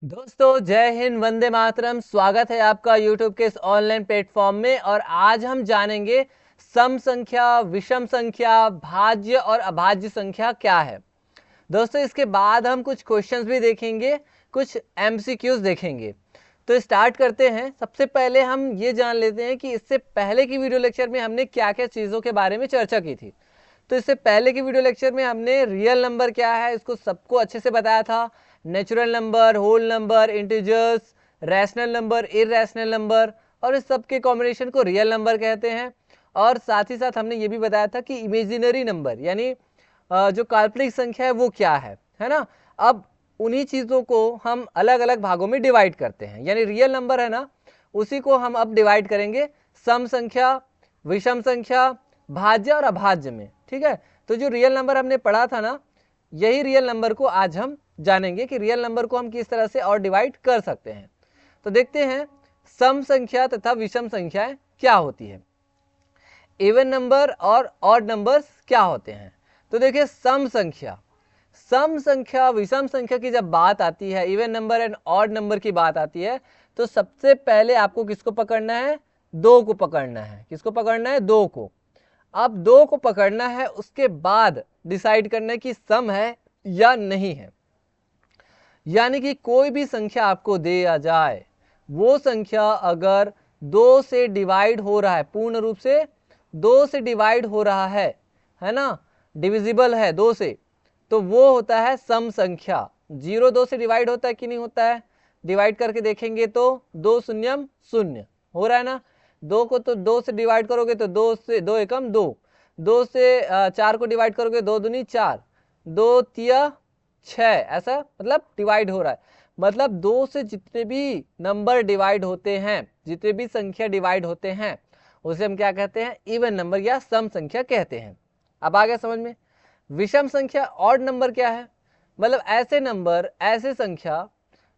दोस्तों जय हिंद, वंदे मातरम। स्वागत है आपका यूट्यूब के इस ऑनलाइन प्लेटफॉर्म में। और आज हम जानेंगे सम संख्या, विषम संख्या, भाज्य और अभाज्य संख्या क्या है। दोस्तों इसके बाद हम कुछ क्वेश्चंस भी देखेंगे, कुछ एमसीक्यूज देखेंगे। तो स्टार्ट करते हैं। सबसे पहले हम ये जान लेते हैं कि इससे पहले की वीडियो लेक्चर में हमने क्या क्या चीज़ों के बारे में चर्चा की थी। तो इससे पहले की वीडियो लेक्चर में हमने रियल नंबर क्या है इसको सबको अच्छे से बताया था। Natural number, whole number, integers, rational number, irrational number और इस सब के कॉम्बिनेशन को रियल नंबर कहते हैं। और साथ ही साथ हमने ये भी बताया था कि इमेजिनरी नंबर यानी जो काल्पनिक संख्या है वो क्या है ना। अब उन्हीं चीज़ों को हम अलग अलग भागों में डिवाइड करते हैं। यानी रियल नंबर है ना, उसी को हम अब डिवाइड करेंगे सम संख्या, विषम संख्या, भाज्य और अभाज्य में। ठीक है, तो जो रियल नंबर हमने पढ़ा था ना, यही रियल नंबर को आज हम जानेंगे कि रियल नंबर को हम किस तरह से और डिवाइड कर सकते हैं। तो देखते हैं सम संख्या तथा विषम संख्याएं क्या होती है, इवन नंबर और ऑड नंबर्स क्या होते हैं। तो देखिए सम संख्या, विषम संख्या की जब बात आती है, even number and odd number की बात आती है, तो सबसे पहले आपको किसको पकड़ना है? दो को पकड़ना है। किसको पकड़ना है? दो को। अब दो को पकड़ना है, उसके बाद डिसाइड करना है कि सम है या नहीं है। यानी कि कोई भी संख्या आपको दिया जाए, वो संख्या अगर दो से डिवाइड हो रहा है, पूर्ण रूप से दो से डिवाइड हो रहा है ना, डिविजिबल है दो से, तो वो होता है सम संख्या। जीरो दो से डिवाइड होता है कि नहीं होता है? डिवाइड करके देखेंगे तो दो शून्यम शून्य हो रहा है ना। दो को तो दो से डिवाइड करोगे तो दो से दो एकम दो, दो से चार को डिवाइड करोगे दो दूनी चार, दो तिया छः, ऐसा मतलब डिवाइड हो रहा है। मतलब दो से जितने भी नंबर डिवाइड होते हैं, जितने भी संख्या डिवाइड होते हैं, उसे हम क्या कहते हैं? इवन नंबर या सम संख्या कहते हैं। अब आ गया समझ में। विषम संख्या, ऑड नंबर क्या है? मतलब ऐसे नंबर, ऐसे संख्या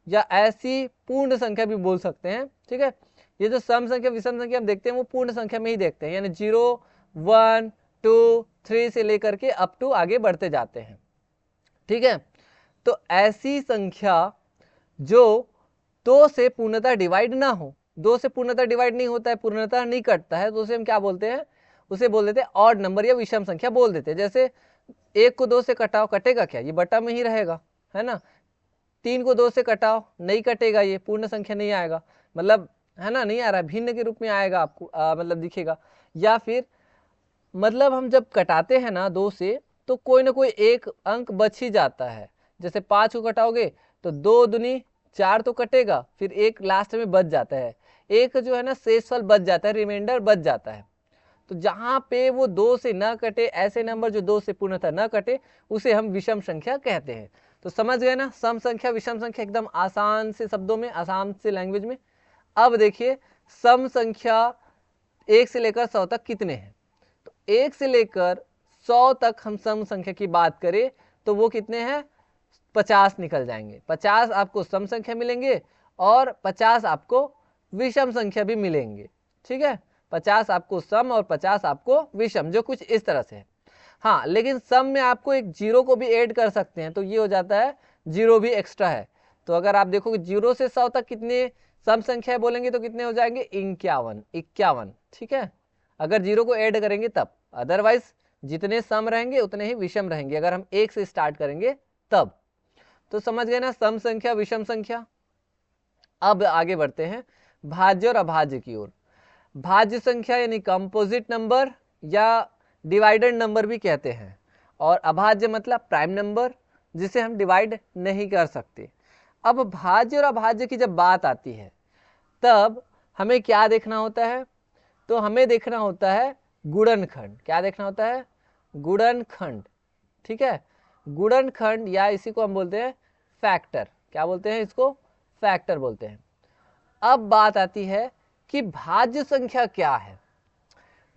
या ऐसी पूर्ण संख्या भी बोल सकते हैं। ठीक है, ये जो सम संख्या, विषम संख्या हम देखते हैं वो पूर्ण संख्या में ही देखते हैं, यानी 0, 1, 2, 3 से लेकर के अप टू आगे बढ़ते जाते हैं। ठीक है, तो ऐसी संख्या जो दो से पूर्णतः डिवाइड ना हो, दो से पूर्णतः डिवाइड नहीं होता है, पूर्णतः नहीं कटता है, तो उसे हम क्या बोलते हैं? उसे बोल देते हैं ऑड नंबर या विषम संख्या बोल देते हैं। जैसे एक को दो से कटाओ, कटेगा क्या? ये बटा में ही रहेगा, है ना। तीन को दो से कटाओ, नहीं कटेगा, ये पूर्ण संख्या नहीं आएगा, मतलब है ना, नहीं आ रहा है, भिन्न के रूप में आएगा आपको, मतलब दिखेगा। या फिर मतलब हम जब कटाते हैं ना दो से, तो कोई ना कोई एक अंक बच ही जाता है। जैसे पाँच को कटाओगे तो दो दुनी चार तो कटेगा, फिर एक लास्ट में बच जाता है, एक जो है ना शेषफल बच जाता है, रिमाइंडर बच जाता है। तो जहाँ पे वो दो से न कटे, ऐसे नंबर जो दो से पूर्णतः न कटे, उसे हम विषम संख्या कहते हैं। तो समझ गए ना, सम संख्या, विषम संख्या, एकदम आसान से शब्दों में, आसान से लैंग्वेज में। अब देखिए सम संख्या एक से लेकर 100 तक कितने हैं। तो एक से लेकर 100 तक हम सम संख्या की बात करें तो वो कितने हैं? 50 निकल जाएंगे। 50 आपको सम संख्या मिलेंगे और 50 आपको विषम संख्या भी मिलेंगे। ठीक है, 50 आपको सम और 50 आपको विषम, जो कुछ इस तरह से है। हाँ, लेकिन सम में आपको एक जीरो को भी ऐड कर सकते हैं, तो ये हो जाता है जीरो भी एक्स्ट्रा है। तो अगर आप देखोगे 0 से 100 तक कितने सम संख्या बोलेंगे तो कितने हो जाएंगे? 51। ठीक है, अगर जीरो को ऐड करेंगे तब, अदरवाइज जितने सम रहेंगे उतने ही विषम रहेंगे, अगर हम एक से स्टार्ट करेंगे तब। तो समझ गए ना सम संख्या, विषम संख्या। अब आगे बढ़ते हैं भाज्य और अभाज्य की ओर। भाज्य संख्या यानी कंपोजिट नंबर या डिवाइडेड नंबर भी कहते हैं, और अभाज्य मतलब प्राइम नंबर जिसे हम डिवाइड नहीं कर सकते। अब भाज्य और अभाज्य की जब बात आती है तब हमें क्या देखना होता है? तो हमें देखना होता है गुणनखंड। क्या देखना होता है? गुणनखंड। ठीक है, गुणनखंड या इसी को हम बोलते हैं फैक्टर। क्या बोलते हैं इसको? फैक्टर बोलते हैं। अब बात आती है कि भाज्य संख्या क्या है।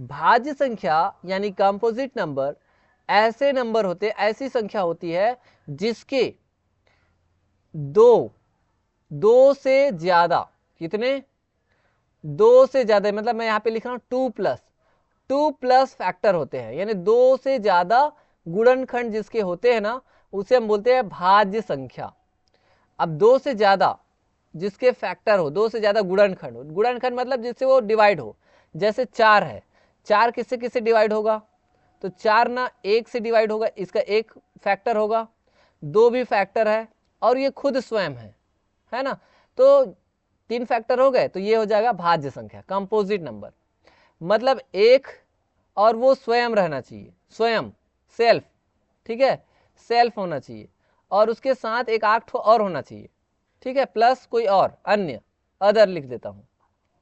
भाज्य संख्या यानी कंपोजिट नंबर ऐसे नंबर होते, ऐसी संख्या होती है जिसके दो से ज्यादा, कितने? दो से ज्यादा, मतलब मैं यहाँ पे लिख रहा हूँ टू प्लस फैक्टर होते हैं, यानी दो से ज्यादा गुणनखंड जिसके होते हैं ना, उसे हम बोलते हैं भाज्य संख्या। अब दो से ज्यादा जिसके फैक्टर हो, दो से ज्यादा गुणनखंड हो, गुणनखंड मतलब जिससे वो डिवाइड हो, जैसे 4 है, 4 किससे किससे डिवाइड होगा, तो 4 ना 1 से डिवाइड होगा, इसका एक फैक्टर होगा, 2 भी फैक्टर है और ये खुद स्वयं है ना, तो 3 फैक्टर हो गए, तो ये हो जाएगा भाज्य संख्या, कंपोजिट नंबर। मतलब एक और वो स्वयं रहना चाहिए, स्वयं, सेल्फ, ठीक है, सेल्फ होना चाहिए, और उसके साथ एक 8 और होना चाहिए, ठीक है, प्लस कोई और अन्य, अदर लिख देता हूं,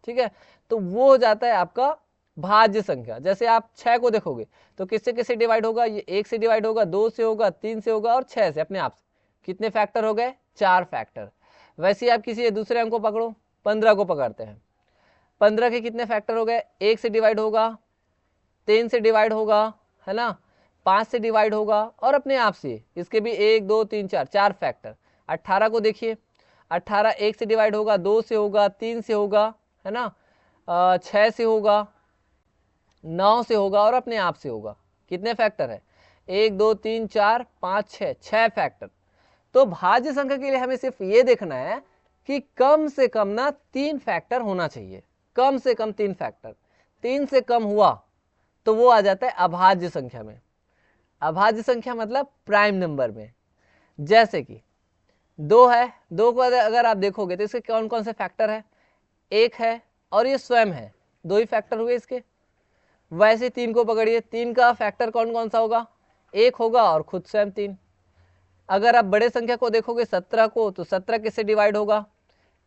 ठीक है, तो वो हो जाता है आपका भाज्य संख्या। जैसे आप 6 को देखोगे तो किससे किससे डिवाइड होगा, ये 1 से डिवाइड होगा, 2 से होगा, 3 से होगा और 6 से, अपने आप से। कितने फैक्टर हो गए, 4 फैक्टर। वैसे ही आप किसी दूसरे अंक को पकड़ो, 15 को पकड़ते हैं, 15 के कितने फैक्टर हो गए, 1 से डिवाइड होगा, 3 से डिवाइड होगा, है ना, 5 से डिवाइड होगा और अपने आप से इसके भी 1 2 3 4, 4 फैक्टर। 18 को देखिए, 18 1 से डिवाइड होगा, 2 से होगा, 3 से होगा, है ना, 6 से होगा, 9 से होगा और अपने आप से होगा। कितने फैक्टर है, 1 2 3 4 5 6, 6 फैक्टर। तो भाज्य संख्या के लिए हमें सिर्फ ये देखना है कि कम से कम ना 3 फैक्टर होना चाहिए, कम से कम 3 फैक्टर। 3 से कम हुआ तो वो आ जाता है अभाज्य संख्या में। अभाज्य संख्या मतलब प्राइम नंबर में। जैसे कि 2 है, 2 को अगर आप देखोगे तो इसके कौन कौन से फैक्टर है, 1 है और ये स्वयं है, 2 ही फैक्टर हुए इसके। वैसे 3 को पकड़िए, 3 का फैक्टर कौन कौन सा होगा, 1 होगा और खुद स्वयं 3। अगर आप बड़े संख्या को देखोगे 17 को, तो 17 किससे डिवाइड होगा,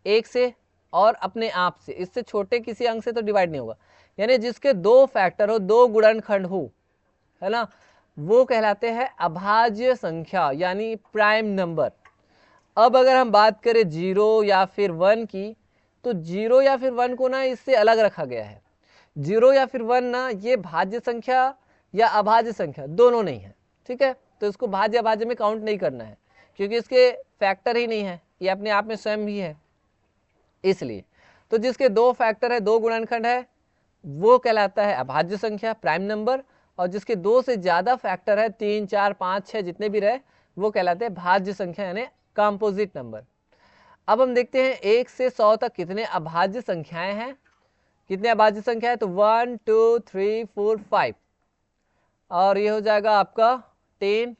1 से और अपने आप से, इससे छोटे किसी अंक से तो डिवाइड नहीं होगा। यानी जिसके 2 फैक्टर हो, 2 गुणनखंड हो, है ना, वो कहलाते हैं अभाज्य संख्या यानी प्राइम नंबर। अब अगर हम बात करें 0 या फिर 1 की, तो 0 या फिर 1 को ना इससे अलग रखा गया है। 0 या फिर 1 ना ये भाज्य संख्या या अभाज्य संख्या दोनों नहीं है, ठीक है, तो इसको भाज्य अभाज्य में काउंट नहीं करना है, क्योंकि इसके फैक्टर ही नहीं है, ये अपने आप में स्वयं ही है, इसलिए। तो जिसके 2 फैक्टर है, 2 गुणनखंड है, वो कहलाता है अभाज्य संख्या, प्राइम नंबर। और जिसके 2 से ज्यादा फैक्टर है, 3 4 5 6 जितने भी रहे, वो कहलाते हैं भाज्य संख्या यानी कंपोजिट नंबर। अब हम देखते हैं 1 से 100 तक कितने अभाज्य संख्याएं हैं। कितने अभाज्य संख्या है, तो 1 2 3 4 5, और ये हो जाएगा आपका 10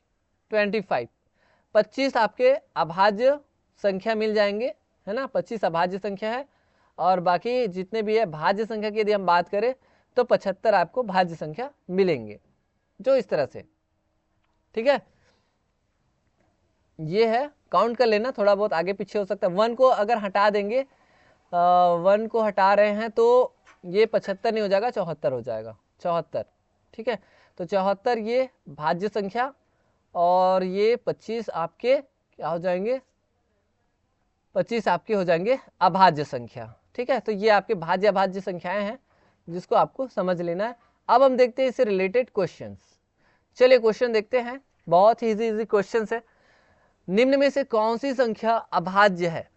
25, 25 आपके अभाज्य संख्या मिल जाएंगे, है ना, 25 अभाज्य संख्या है। और बाकी जितने भी है भाज्य संख्या की यदि हम बात करें तो 75 आपको भाज्य संख्या मिलेंगे, जो इस तरह से, ठीक है। ये है, काउंट कर लेना, थोड़ा बहुत आगे पीछे हो सकता है। 1 को अगर हटा देंगे, 1 को हटा रहे हैं तो ये 75 नहीं हो जाएगा, 74 हो जाएगा, 74, ठीक है। तो 74 ये भाज्य संख्या, और ये 25 आपके क्या हो जाएंगे, 25 आपके हो जाएंगे अभाज्य संख्या, ठीक है। तो ये आपके भाज्य अभाज्य संख्याएं हैं जिसको आपको समझ लेना है। अब हम देखते हैं इससे रिलेटेड क्वेश्चंस। चलिए क्वेश्चन देखते हैं, बहुत ही इजी क्वेश्चन है। निम्न में से कौन सी संख्या अभाज्य है,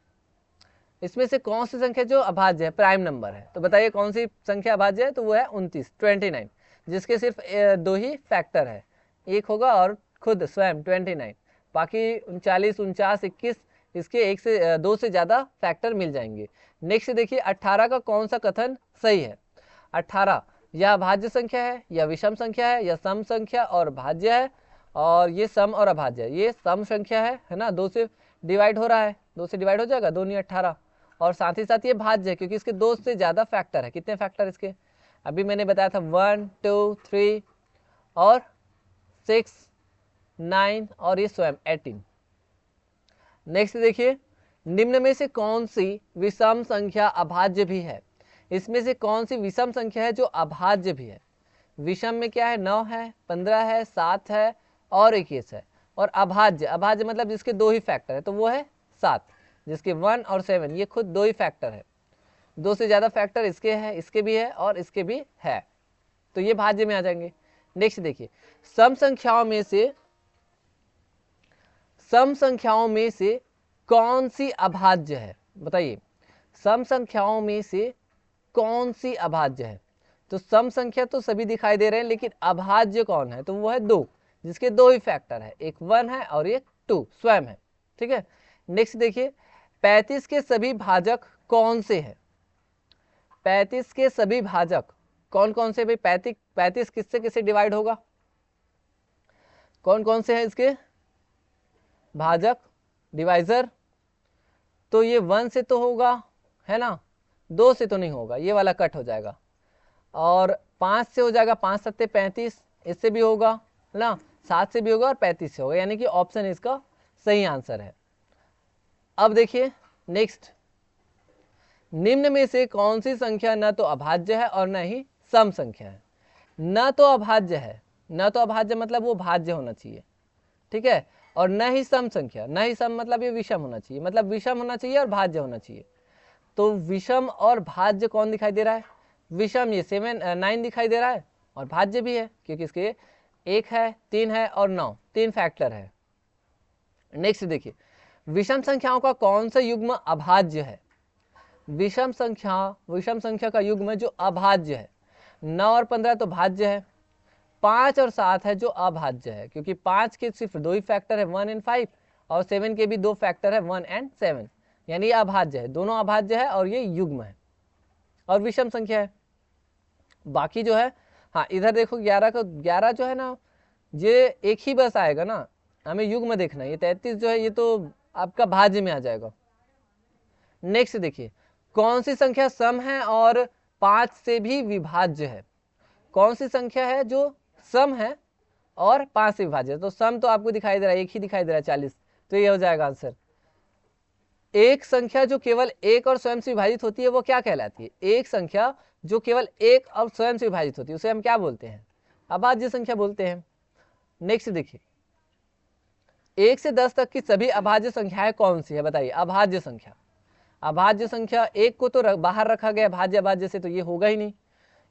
इसमें से कौन सी संख्या जो अभाज्य है, प्राइम नंबर है, तो बताइए कौन सी संख्या अभाज्य है, तो वो है 29, जिसके सिर्फ 2 ही फैक्टर है, 1 होगा और खुद स्वयं 29, बाकी 39 49 21 इसके 1 से 2 से ज्यादा फैक्टर मिल जाएंगे। नेक्स्ट देखिए 18 का कौन सा कथन सही है। 18 यह भाज्य संख्या है या विषम संख्या है या सम संख्या और भाज्य है, और ये सम और अभाज्य है, ये सम संख्या है ना, 2 से डिवाइड हो रहा है, 2 से डिवाइड हो जाएगा, 2 नहीं 18, और साथ ही साथ ये भाज्य है क्योंकि इसके 2 से ज्यादा फैक्टर है। कितने फैक्टर इसके, अभी मैंने बताया था 1 2 3 और 6 9 और ये स्वयं 18। नेक्स्ट देखिए, निम्न में से कौन सी विषम संख्या अभाज्य भी है, इसमें से कौन सी विषम संख्या है जो अभाज्य भी है। विषम में क्या है, 9 है, 15 है, 7 है और 21 है, और अभाज्य, अभाज्य मतलब जिसके 2 ही फैक्टर है, तो वो है 7, जिसके 1 और 7 ये खुद 2 ही फैक्टर है, 2 से ज्यादा फैक्टर इसके है, इसके भी है और इसके भी है, तो ये भाज्य में आ जाएंगे। नेक्स्ट देखिए, सम संख्याओं में से कौन सी अभाज्य है, बताइए सम संख्याओं में से कौन सी अभाज्य है। तो सम संख्या तो सभी दिखाई दे रहे हैं, लेकिन अभाज्य कौन है, तो वो है 2, जिसके 2 ही फैक्टर है, एक 1 है और एक 2 स्वयं है, ठीक है। नेक्स्ट देखिए 35 के सभी भाजक कौन से हैं? 35 के सभी भाजक कौन कौन से? भाई 35 किससे किससे डिवाइड होगा? कौन कौन से हैं इसके भाजक डिवाइजर? तो ये 1 से तो होगा, है ना, 2 से तो नहीं होगा, ये वाला कट हो जाएगा। और 5 से हो जाएगा, 5 सत्ते 35, इससे भी होगा, है ना, 7 से भी होगा और 35 से होगा, यानी कि ऑप्शन इसका सही आंसर है। अब देखिए नेक्स्ट, निम्न में से कौन सी संख्या न तो अभाज्य है और न ही सम संख्या है? न तो अभाज्य है, न तो अभाज्य मतलब वो भाज्य होना चाहिए, ठीक है, और न ही सम संख्या, न ही सम मतलब ये विषम होना चाहिए, मतलब विषम होना चाहिए और भाज्य होना चाहिए। तो विषम और भाज्य कौन दिखाई दे रहा है? विषम ये 9 दिखाई दे रहा है, और भाज्य भी है क्योंकि इसके 1 है, 3 है और 9, 3 फैक्टर है। नेक्स्ट देखिए, विषम संख्याओं का कौन सा युग्म अभाज्य है? विषम संख्या का युग्म जो अभाज्य है, 9 और 15 तो भाज्य है, 5 और 7 है जो अभाज्य है, क्योंकि 5 के सिर्फ 2 ही फैक्टर है, 1 और 5, और 7 के भी 2 फैक्टर है, 1 और 7, यानी ये अभाज्य है, दोनों अभाज्य है और ये युग्म है और विषम संख्या है। बाकी जो है, हाँ इधर देखो 11 जो है ना, ये एक ही बस आएगा ना, हमें युग्म देखना है। ये 33 जो है ये तो आपका भाज्य में आ जाएगा। नेक्स्ट देखिए, कौन सी संख्या सम है और 5 से भी विभाज्य है? कौन सी संख्या है जो सम है और 5 से विभाज्य है? तो सम तो आपको दिखाई दे रहा है, एक ही दिखाई दे रहा है 40, तो ये हो जाएगा आंसर। एक संख्या जो केवल एक और स्वयं से विभाजित होती है वो क्या कहलाती है? एक संख्या जो केवल एक और स्वयं से विभाजित होती है उसे हम क्या बोलते हैं? अभाज्य संख्या बोलते हैं। नेक्स्ट देखिए, 1 से 10 तक की सभी अभाज्य संख्याएं कौन सी है? बताइए अभाज्य संख्या। अभाज्य संख्या, एक को तो बाहर रखा गया भाज्य अभाज्य से, तो ये होगा ही नहीं।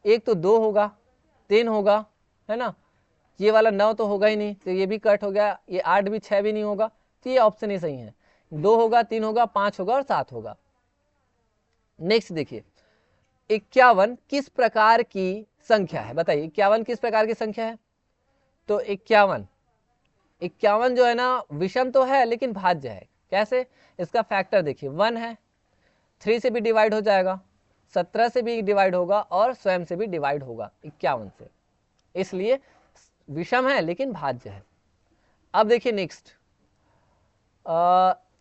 एक तो 2 होगा, 3 होगा, है ना, ये वाला 9 तो होगा ही नहीं, तो ये भी कट हो गया, ये 8 भी, 6 भी नहीं होगा, तो ये ऑप्शन ही सही है। 2 होगा, 3 होगा, 5 होगा और 7 होगा। नेक्स्ट देखिए, 51 किस प्रकार की संख्या है? बताइए 51 किस प्रकार की संख्या है? तो 51 जो है ना, विषम तो है लेकिन भाज्य है। कैसे? इसका फैक्टर देखिए, 1 है, 3 से भी डिवाइड हो जाएगा, 17 से भी डिवाइड होगा और स्वयं से भी डिवाइड होगा 51 से, इसलिए विषम है लेकिन भाज्य है। अब देखिए नेक्स्ट,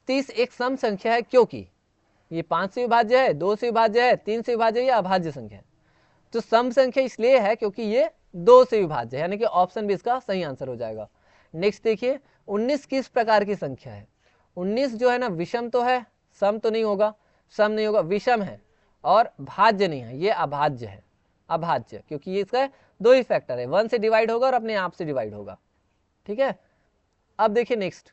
30 एक सम संख्या है क्योंकि ये 5 से विभाज्य है, 2 से विभाज्य है, 3 से विभाज्य है, या अभाज्य संख्या है? तो सम संख्या इसलिए है क्योंकि ये 2 से विभाज्य है, यानी कि ऑप्शन भी इसका सही आंसर हो जाएगा। नेक्स्ट देखिए, 19 किस प्रकार की संख्या है? 19 जो है ना, विषम तो है, सम तो नहीं होगा, सम नहीं होगा, विषम है और भाज्य नहीं है, ये अभाज्य है। अभाज्य क्योंकि ये इसका 2 ही फैक्टर है, 1 से डिवाइड होगा और अपने आप से डिवाइड होगा, ठीक है। अब देखिए नेक्स्ट,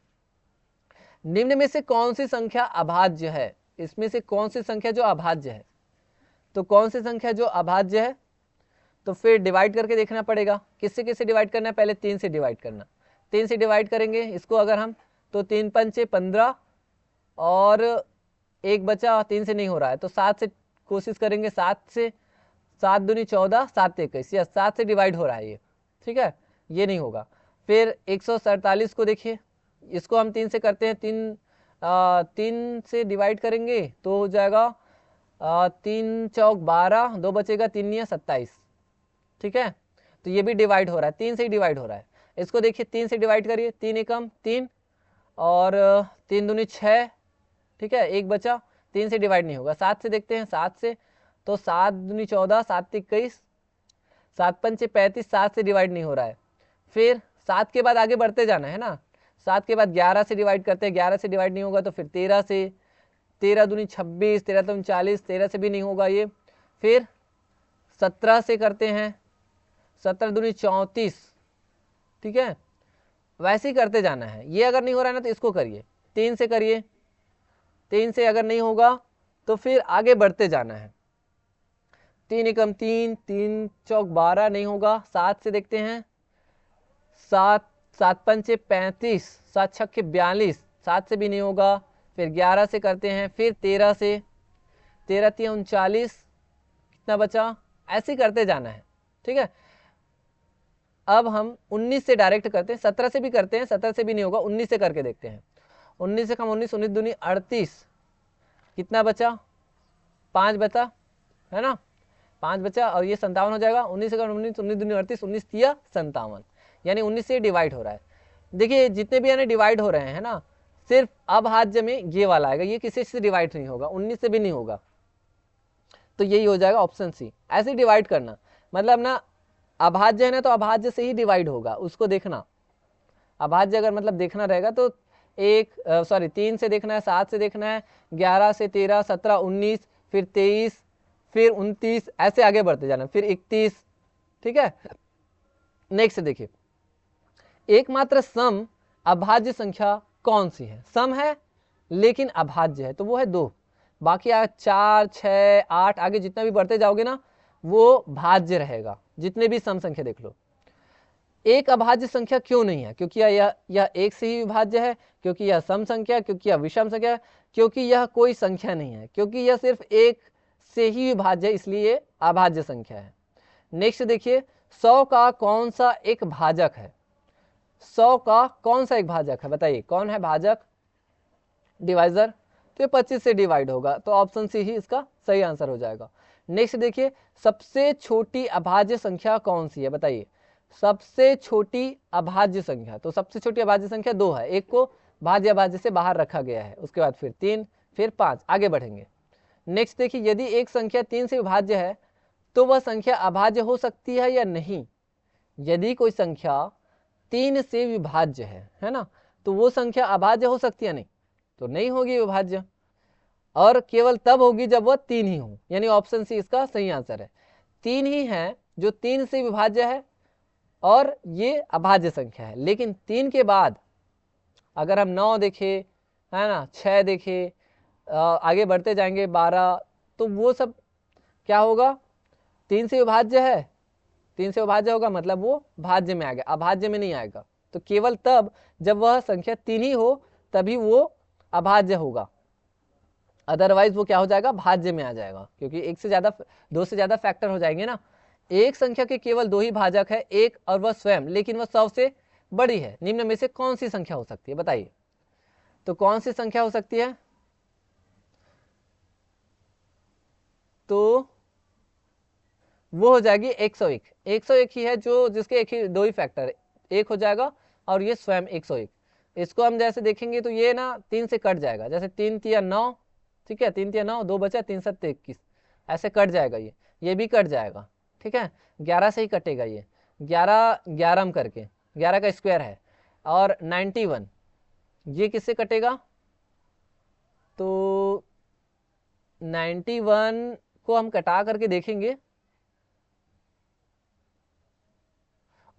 निम्न में से कौन सी संख्या अभाज्य है? इसमें से कौन सी संख्या जो अभाज्य है? तो कौन सी संख्या जो अभाज्य है? तो फिर डिवाइड करके देखना पड़ेगा। किससे किससे डिवाइड करना है? पहले 3 से डिवाइड करना, 3 से डिवाइड करेंगे इसको अगर हम, तो 3 पंचे 15 और एक बचा, 3 से नहीं हो रहा है तो 7 से कोशिश करेंगे, 7 से, 7 दूनी 14, 7 21, या 7 से डिवाइड हो रहा है ये, ठीक है, ये नहीं होगा। फिर 147 को देखिए, इसको हम 3 से करते हैं, 3 से डिवाइड करेंगे तो हो जाएगा 3 चौक 12, 2 बचेगा, 3 या 27, ठीक है, तो ये भी डिवाइड हो रहा है, 3 से ही डिवाइड हो रहा है। इसको देखिए 3 से डिवाइड करिए, 3 एकम 3 और 3 दूनी 6, ठीक है, एक बचा, 3 से डिवाइड नहीं होगा। 7 से देखते हैं, 7 से, तो 7 दूनी 14, 7 21, 7 पंचे 35, 7 से डिवाइड नहीं हो रहा है। फिर 7 के बाद आगे बढ़ते जाना है ना, 7 के बाद 11 से डिवाइड करते हैं, 11 से डिवाइड नहीं होगा तो फिर 13 से, 13 दूनी 26, 13 दूनी 40, 13 से भी नहीं होगा ये। फिर 17 से करते हैं, 17 दूनी 34, ठीक है, वैसे ही करते जाना है। ये अगर नहीं हो रहा है ना तो इसको करिए, 3 से करिए, 3 से अगर नहीं होगा तो फिर आगे बढ़ते जाना है, 3 एकम 3, 3 चौक 12 नहीं होगा। 7 से देखते हैं, 7 पंचे 35, 7 छक्के 42, 7 से भी नहीं होगा। फिर 11 से करते हैं, फिर 13 से, 13 3 39, कितना बचा, ऐसे ही करते जाना है, ठीक है। अब हम 19 से डायरेक्ट करते हैं, 17 से भी करते हैं, 17 से भी नहीं होगा, 19 से करके देखते हैं। 19 से कम 19, 19 दूनी 38, कितना बचा 5 बचा, है ना 5 बचा, और ये 57 हो जाएगा। 19 से कम 19, 19 दूनी 38, 19 तिया 57, यानी 19 से डिवाइड हो रहा है। देखिए जितने भी यानी डिवाइड हो रहे हैं ना, सिर्फ अभाज्य में ये वाला आएगा, ये किसी से डिवाइड नहीं होगा, 19 से भी नहीं होगा, तो यही हो जाएगा ऑप्शन सी। ऐसे डिवाइड करना, मतलब ना अभाज्य है ना तो अभाज्य से ही डिवाइड होगा, उसको देखना। अभाज्य अगर मतलब देखना रहेगा तो 3 से देखना है, 7 से देखना है, 11 से 13, 17, 19, फिर 23, फिर 29, ऐसे आगे बढ़ते जाना, फिर 31, ठीक है। नेक्स्ट देखिए, एकमात्र सम अभाज्य संख्या कौन सी है? सम है लेकिन अभाज्य है, तो वो है 2। बाकी 4, 6, 8 आगे जितना भी बढ़ते जाओगे ना वो भाज्य रहेगा, जितने भी सम संख्या देख लो। एक अभाज्य संख्या क्यों नहीं है? क्योंकि यह एक से ही विभाज्य है, क्योंकि यह सम संख्या, क्योंकि यह विषम संख्या, क्योंकि यह कोई संख्या नहीं है, क्योंकि यह सिर्फ एक से ही विभाज्य है, इसलिए अभाज्य संख्या है। नेक्स्ट देखिए, 100 का कौन सा एक भाजक है? 100 का कौन सा एक भाजक है? बताइए कौन है भाजक, डिवाइजर? तो ये 25 से डिवाइड होगा, तो ऑप्शन सी ही इसका सही आंसर हो जाएगा। नेक्स्ट देखिए, सबसे छोटी अभाज्य संख्या कौन सी है? बताइए सबसे छोटी अभाज्य संख्या। तो सबसे छोटी अभाज्य संख्या 2 है, एक को भाज्य अभाज्य से बाहर रखा गया है, उसके बाद फिर 3, फिर 5, आगे बढ़ेंगे। नेक्स्ट देखिए, यदि एक संख्या 3 से विभाज्य है तो वह संख्या अभाज्य हो सकती है या नहीं? यदि कोई संख्या 3 से विभाज्य है ना, तो वो संख्या अभाज्य हो सकती है? नहीं, तो नहीं होगी विभाज्य, और केवल तब होगी जब वह 3 ही हो, यानी ऑप्शन सी इसका सही आंसर है। 3 ही है जो 3 से विभाज्य है और ये अभाज्य संख्या है। लेकिन 3 के बाद अगर हम 9 देखें, है ना, 6 देखें, आगे बढ़ते जाएंगे 12, तो वो सब क्या होगा? 3 से विभाज्य है, 3 से विभाज्य होगा मतलब वो भाज्य में आएगा, अभाज्य में नहीं आएगा। तो केवल तब जब वह संख्या 3 ही हो तभी वो अभाज्य होगा, अदरवाइज वो क्या हो जाएगा? भाज्य में आ जाएगा, क्योंकि 2 से ज्यादा फैक्टर हो जाएंगे ना। एक संख्या के केवल 2 ही भाजक है, एक और वह स्वयं, लेकिन वह 100 से बड़ी है। निम्न में से कौन सी संख्या हो सकती है? बताइए तो कौन सी संख्या हो सकती है? तो वो हो जाएगी 101। 101 ही है जो जिसके 2 ही फैक्टर, 1 हो जाएगा और ये स्वयं 101। इसको हम जैसे देखेंगे तो ये ना 3 से कट जाएगा, जैसे 3 तिया 9, ठीक है, 3 तिया 9, 2 बचा, 3 7 21, ऐसे कट जाएगा, ये भी कट जाएगा, ठीक है। 11 से ही कटेगा, ये 11 11 करके 11 का स्क्वायर है, और 91 ये किससे कटेगा? तो 91 को हम कटा करके देखेंगे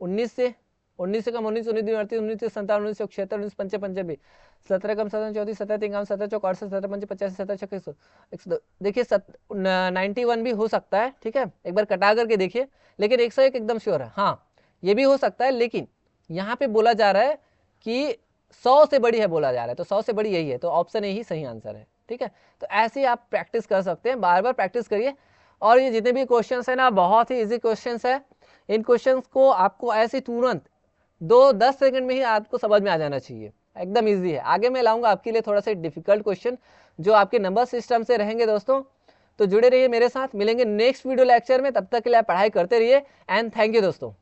19 से कम 19, 19 दूनी 38, 19 से 57, 19 से 76, 19 पंचे 95, 17 कम 17 34, 17 3 कम 17 चौक 68, 17 पंचे 85, 17 छक्के 102। देखिए 91 भी हो सकता है, ठीक है, एक बार कटा करके देखिए। लेकिन 101 एकदम श्योर है, हाँ ये भी हो सकता है, लेकिन यहाँ पे बोला जा रहा है कि 100 से बड़ी है बोला जा रहा है, तो 100 से बड़ी यही है, तो ऑप्शन ए ही सही आंसर है, ठीक है। तो ऐसे ही आप प्रैक्टिस कर सकते हैं, बार बार प्रैक्टिस करिए। और ये जितने भी क्वेश्चंस है ना, बहुत ही इजी क्वेश्चंस है। इन क्वेश्चंस को आपको ऐसे तुरंत 2-10 सेकंड में ही आपको समझ में आ जाना चाहिए, एकदम इजी है। आगे मैं लाऊंगा आपके लिए थोड़ा सा डिफिकल्ट क्वेश्चन जो आपके नंबर सिस्टम से रहेंगे दोस्तों। तो जुड़े रहिए मेरे साथ, मिलेंगे नेक्स्ट वीडियो लेक्चर में, तब तक के लिए आप पढ़ाई करते रहिए एंड थैंक यू दोस्तों।